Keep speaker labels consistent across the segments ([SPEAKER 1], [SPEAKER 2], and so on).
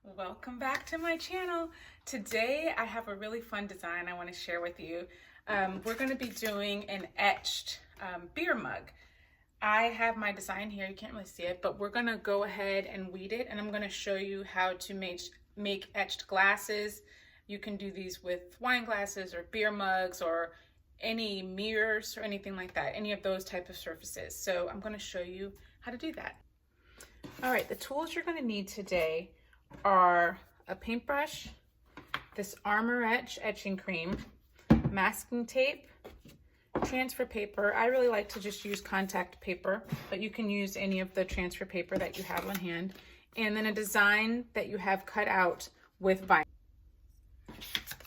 [SPEAKER 1] Welcome back to my channel. Today I have a really fun design I want to share with you. We're going to be doing an etched beer mug. I have my design here, you can't really see it, but we're going to go ahead and weed it, and I'm going to show you how to make etched glasses. You can do these with wine glasses or beer mugs or any mirrors or anything like that, any of those type of surfaces. So I'm going to show you how to do that. All right, the tools you're going to need today are a paintbrush, this Armour Etch etching cream, masking tape, transfer paper. I really like to just use contact paper, but you can use any of the transfer paper that you have on hand, and then a design that you have cut out with vinyl.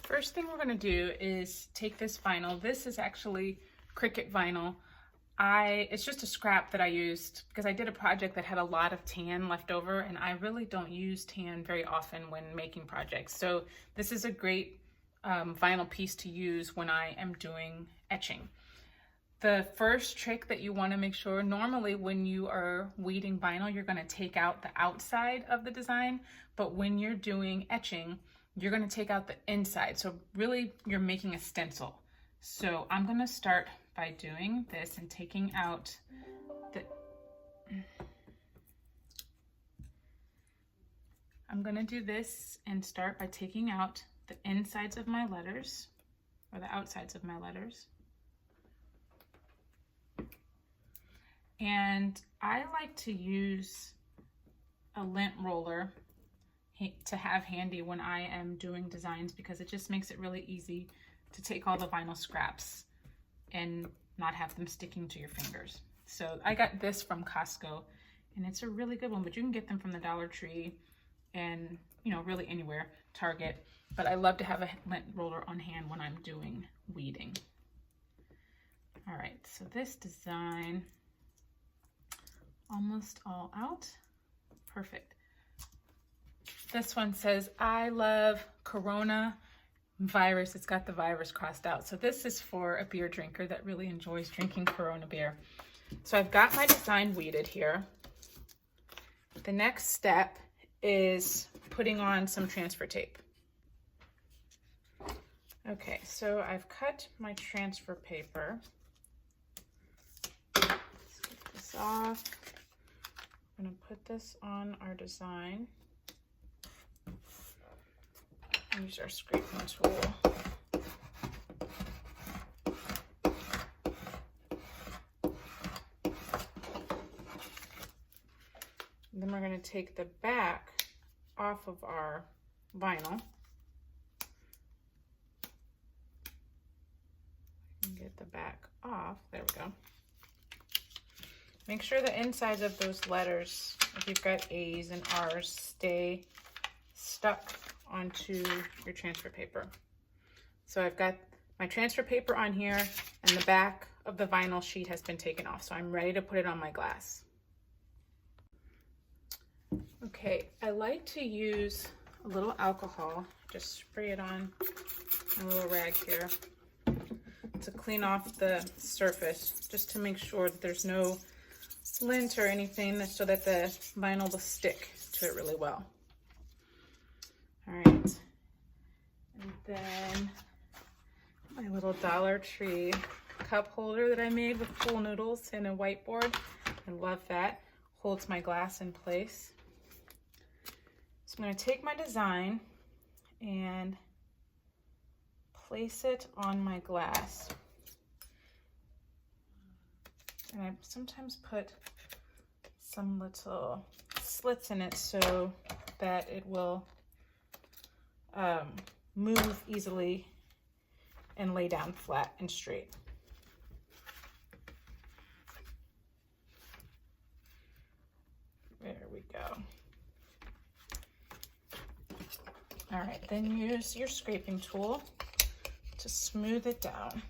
[SPEAKER 1] First thing we're going to do is take this vinyl. This is actually Cricut vinyl. It's just a scrap that I used because I did a project that had a lot of tan left over, and I really don't use tan very often when making projects. So this is a great vinyl piece to use when I am doing etching. The first trick that you want to make sure, normally when you are weeding vinyl, you're going to take out the outside of the design, but when you're doing etching, you're going to take out the inside. So really you're making a stencil. So I'm going to start by doing this and taking out I'm going to do this and start by taking out the insides of my letters, or the outsides of my letters. And I like to use a lint roller to have handy when I am doing designs, because it just makes it really easy to take all the vinyl scraps and not have them sticking to your fingers. So I got this from Costco, and it's a really good one, but you can get them from the Dollar Tree and, you know, really anywhere, Target. But I love to have a lint roller on hand when I'm doing weeding. All right, so this design, almost all out. Perfect. This one says, I love Corona virus. It's got the virus crossed out. So this is for a beer drinker that really enjoys drinking Corona beer. So I've got my design weeded here. The next step is putting on some transfer tape. Okay, so I've cut my transfer paper. Let's get this off. I'm going to put this on our design. Use our scraping tool. And then we're going to take the back off of our vinyl. And get the back off. There we go. Make sure the insides of those letters, if you've got A's and R's, stay stuck onto your transfer paper. So I've got my transfer paper on here, and the back of the vinyl sheet has been taken off. So I'm ready to put it on my glass. Okay, I like to use a little alcohol, just spray it on a little rag here to clean off the surface, just to make sure that there's no lint or anything, so that the vinyl will stick to it really well. All right, and then my little Dollar Tree cup holder that I made with pool noodles and a whiteboard. I love that. Holds my glass in place. So I'm going to take my design and place it on my glass. And I sometimes put some little slits in it so that it will move easily and lay down flat and straight. There we go. All right, then use your scraping tool to smooth it down.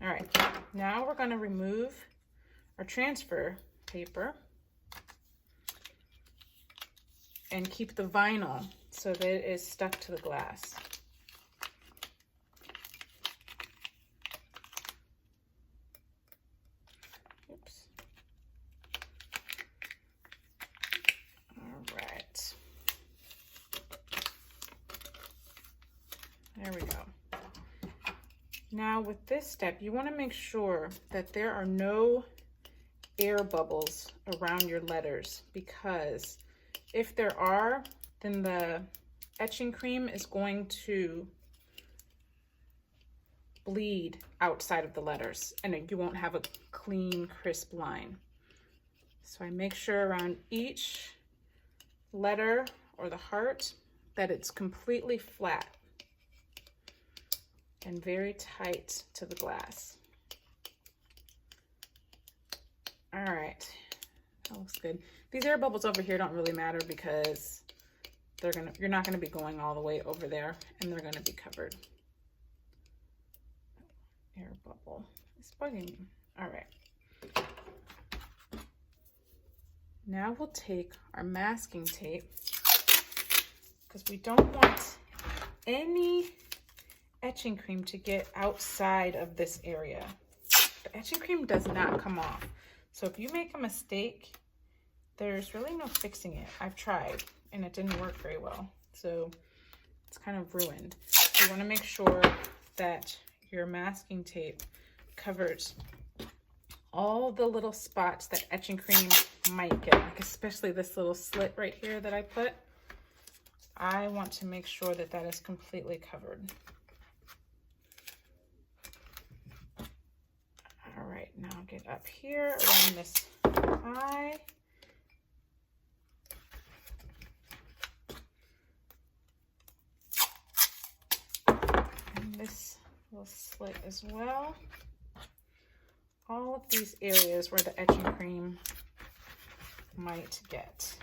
[SPEAKER 1] All right, now we're going to remove our transfer paper and keep the vinyl so that it is stuck to the glass. There we go. Now with this step, you want to make sure that there are no air bubbles around your letters, because if there are, then the etching cream is going to bleed outside of the letters and you won't have a clean, crisp line. So I make sure around each letter or the heart that it's completely flat and very tight to the glass. All right, that looks good. These air bubbles over here don't really matter because you're not gonna be going all the way over there and they're gonna be covered. Air bubble is bugging me. All right. Now we'll take our masking tape, because we don't want any etching cream to get outside of this area. The etching cream does not come off. So if you make a mistake, there's really no fixing it. I've tried and it didn't work very well. So it's kind of ruined. So you want to make sure that your masking tape covers all the little spots that etching cream might get, like especially this little slit right here that I put. I want to make sure that that is completely covered. All right, now get up here around this eye. And this little slit as well. All of these areas where the etching cream might get.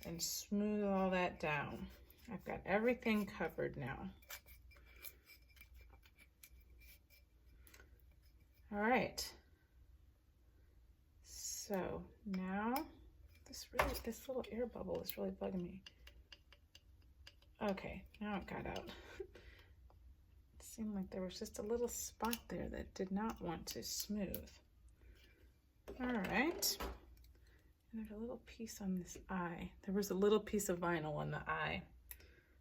[SPEAKER 1] And smooth all that down. I've got everything covered now. All right, so now this little air bubble is really bugging me. Okay, now it got out. It seemed like there was just a little spot there that did not want to smooth. All right, and there's a little piece on this eye. There was a little piece of vinyl on the eye,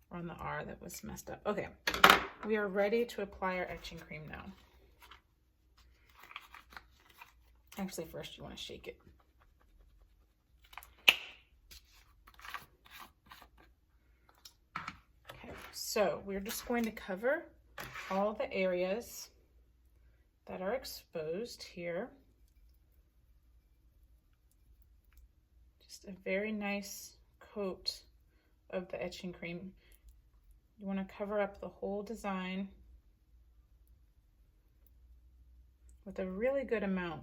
[SPEAKER 1] or on the R, that was messed up. Okay, we are ready to apply our etching cream now. Actually, first you want to shake it. Okay, so we're just going to cover all the areas that are exposed here. Just a very nice coat of the etching cream. You want to cover up the whole design with a really good amount.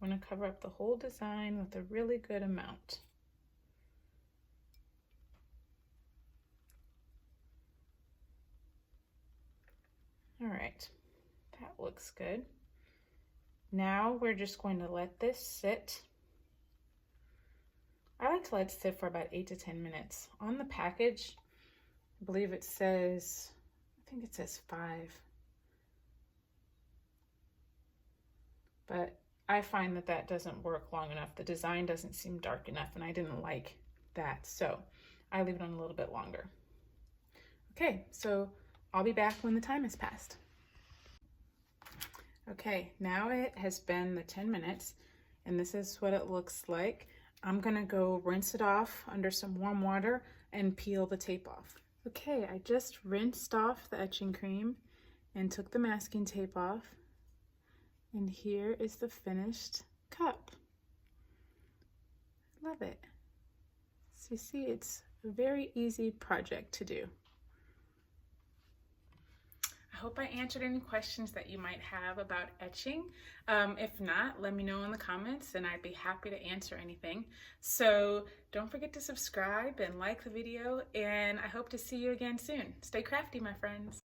[SPEAKER 1] Want to cover up the whole design with a really good amount. All right, that looks good. Now we're just going to let this sit. I like to let it sit for about 8 to 10 minutes. On the package, I believe it says, I think it says 5. But I find that that doesn't work long enough. The design doesn't seem dark enough and I didn't like that. So I leave it on a little bit longer. Okay, so I'll be back when the time has passed. Okay, now it has been the 10 minutes and this is what it looks like. I'm gonna go rinse it off under some warm water and peel the tape off. Okay, I just rinsed off the etching cream and took the masking tape off. And here is the finished cup. Love it. So you see, it's a very easy project to do. I hope I answered any questions that you might have about etching. If not, let me know in the comments and I'd be happy to answer anything. So don't forget to subscribe and like the video, and I hope to see you again soon. Stay crafty, my friends.